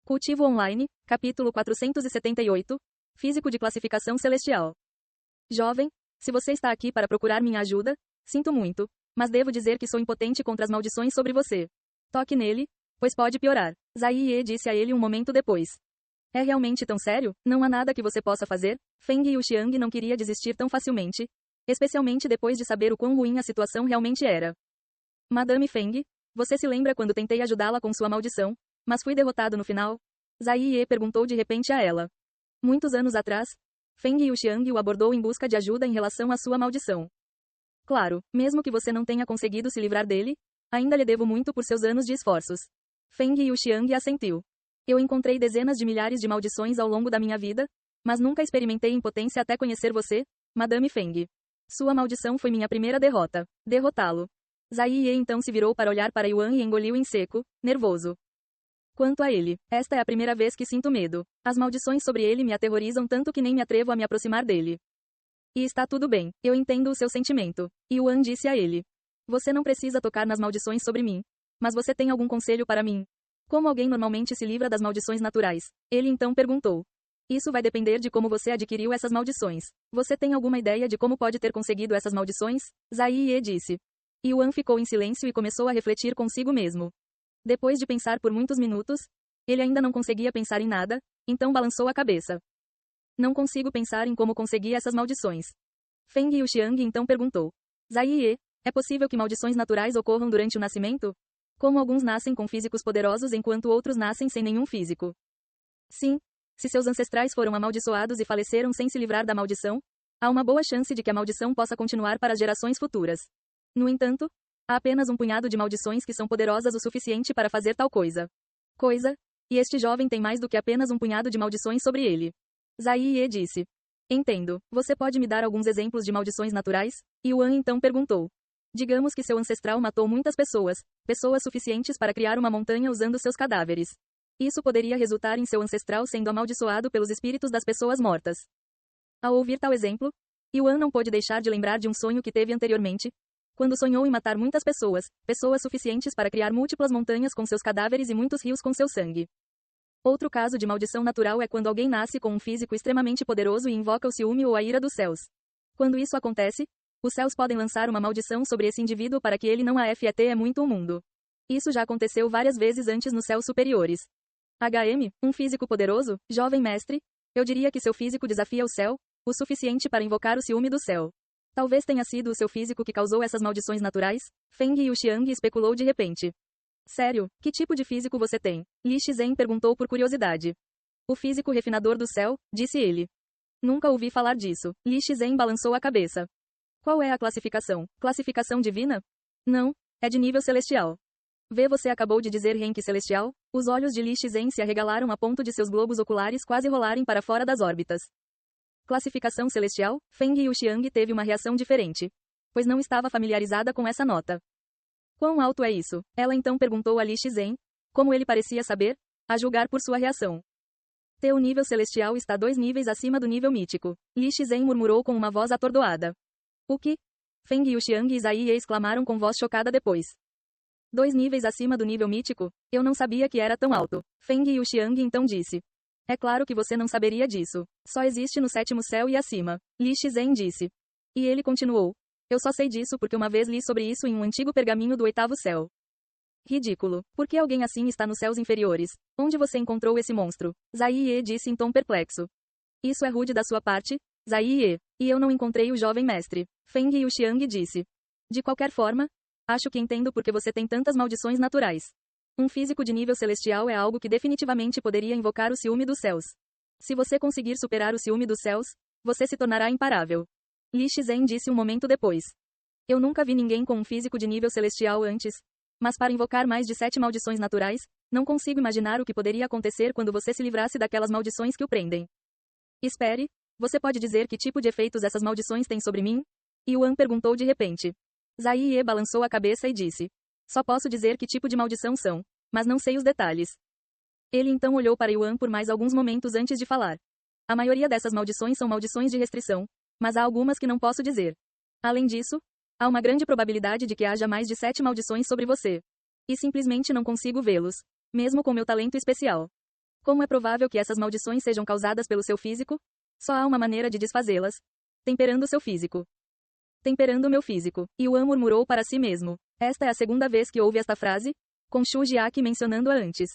Cultivo Online, capítulo 478, Físico de classificação celestial. Jovem, se você está aqui para procurar minha ajuda, sinto muito, mas devo dizer que sou impotente contra as maldições sobre você. Toque nele, pois pode piorar. Zai Ye disse a ele um momento depois. É realmente tão sério? Não há nada que você possa fazer? Feng Yuxiang não queria desistir tão facilmente, especialmente depois de saber o quão ruim a situação realmente era. Madame Feng, você se lembra quando tentei ajudá-la com sua maldição, mas fui derrotado no final? Zai Ye perguntou de repente a ela. Muitos anos atrás, Feng Yuxiang o abordou em busca de ajuda em relação à sua maldição. Claro, mesmo que você não tenha conseguido se livrar dele, ainda lhe devo muito por seus anos de esforços. Feng Yuxiang assentiu. Eu encontrei dezenas de milhares de maldições ao longo da minha vida, mas nunca experimentei impotência até conhecer você, Madame Feng. Sua maldição foi minha primeira derrota. Derrotá-lo. Zai Ye então se virou para olhar para Yuan e engoliu em seco, nervoso. Quanto a ele, esta é a primeira vez que sinto medo. As maldições sobre ele me aterrorizam tanto que nem me atrevo a me aproximar dele. E está tudo bem, eu entendo o seu sentimento. Yuan disse a ele. Você não precisa tocar nas maldições sobre mim. Mas você tem algum conselho para mim? Como alguém normalmente se livra das maldições naturais? Ele então perguntou. Isso vai depender de como você adquiriu essas maldições. Você tem alguma ideia de como pode ter conseguido essas maldições? Zai Ye disse. Yuan ficou em silêncio e começou a refletir consigo mesmo. Depois de pensar por muitos minutos, ele ainda não conseguia pensar em nada, então balançou a cabeça. Não consigo pensar em como consegui essas maldições. Feng Yuxiang então perguntou. Zai Ye, é possível que maldições naturais ocorram durante o nascimento? Como alguns nascem com físicos poderosos enquanto outros nascem sem nenhum físico? Sim. Se seus ancestrais foram amaldiçoados e faleceram sem se livrar da maldição, há uma boa chance de que a maldição possa continuar para as gerações futuras. No entanto, há apenas um punhado de maldições que são poderosas o suficiente para fazer tal coisa. E este jovem tem mais do que apenas um punhado de maldições sobre ele. Zai Ye disse. Entendo. Você pode me dar alguns exemplos de maldições naturais? Yuan então perguntou. Digamos que seu ancestral matou muitas pessoas, pessoas suficientes para criar uma montanha usando seus cadáveres. Isso poderia resultar em seu ancestral sendo amaldiçoado pelos espíritos das pessoas mortas. Ao ouvir tal exemplo, Yuan não pôde deixar de lembrar de um sonho que teve anteriormente, quando sonhou em matar muitas pessoas, pessoas suficientes para criar múltiplas montanhas com seus cadáveres e muitos rios com seu sangue. Outro caso de maldição natural é quando alguém nasce com um físico extremamente poderoso e invoca o ciúme ou a ira dos céus. Quando isso acontece, os céus podem lançar uma maldição sobre esse indivíduo para que ele não afete muito o mundo. Isso já aconteceu várias vezes antes nos céus superiores. Um físico poderoso, jovem mestre, eu diria que seu físico desafia o céu, o suficiente para invocar o ciúme do céu. Talvez tenha sido o seu físico que causou essas maldições naturais? Feng Yuxiang especulou de repente. Sério, que tipo de físico você tem? Li Shizhen perguntou por curiosidade. O físico refinador do céu, disse ele. Nunca ouvi falar disso. Li Shizhen balançou a cabeça. Qual é a classificação? Classificação divina? Não, é de nível celestial. Você acabou de dizer rank celestial? Os olhos de Li Shizhen se arregalaram a ponto de seus globos oculares quase rolarem para fora das órbitas. Classificação celestial? Feng Yuxiang teve uma reação diferente, pois não estava familiarizada com essa nota. Quão alto é isso? Ela então perguntou a Li Shizhen, como ele parecia saber, a julgar por sua reação. Teu nível celestial está 2 níveis acima do nível mítico. Li Shizhen murmurou com uma voz atordoada. O que? Feng Yuxiang e Zai Ye exclamaram com voz chocada depois. 2 níveis acima do nível mítico? Eu não sabia que era tão alto. Feng Yuxiang então disse. É claro que você não saberia disso. Só existe no 7º céu e acima. Li Shizhen disse. E ele continuou. Eu só sei disso porque uma vez li sobre isso em um antigo pergaminho do 8º céu. Ridículo. Por que alguém assim está nos céus inferiores? Onde você encontrou esse monstro? Zai Ye disse em tom perplexo. Isso é rude da sua parte, Zai Ye. E eu não encontrei o jovem mestre. Feng Yuxiang disse. De qualquer forma, acho que entendo porque você tem tantas maldições naturais. Um físico de nível celestial é algo que definitivamente poderia invocar o ciúme dos céus. Se você conseguir superar o ciúme dos céus, você se tornará imparável. Li Shizhen disse um momento depois. Eu nunca vi ninguém com um físico de nível celestial antes, mas para invocar mais de 7 maldições naturais, não consigo imaginar o que poderia acontecer quando você se livrasse daquelas maldições que o prendem. Espere, você pode dizer que tipo de efeitos essas maldições têm sobre mim? Yuan perguntou de repente. Zai Ye balançou a cabeça e disse. Só posso dizer que tipo de maldição são, mas não sei os detalhes. Ele então olhou para Yuan por mais alguns momentos antes de falar. A maioria dessas maldições são maldições de restrição, mas há algumas que não posso dizer. Além disso, há uma grande probabilidade de que haja mais de 7 maldições sobre você. E simplesmente não consigo vê-los, mesmo com meu talento especial. Como é provável que essas maldições sejam causadas pelo seu físico? Só há uma maneira de desfazê-las. Temperando seu físico. Temperando meu físico. Yuan murmurou para si mesmo. Esta é a segunda vez que ouve esta frase, com Shu Jiaqi mencionando-a antes.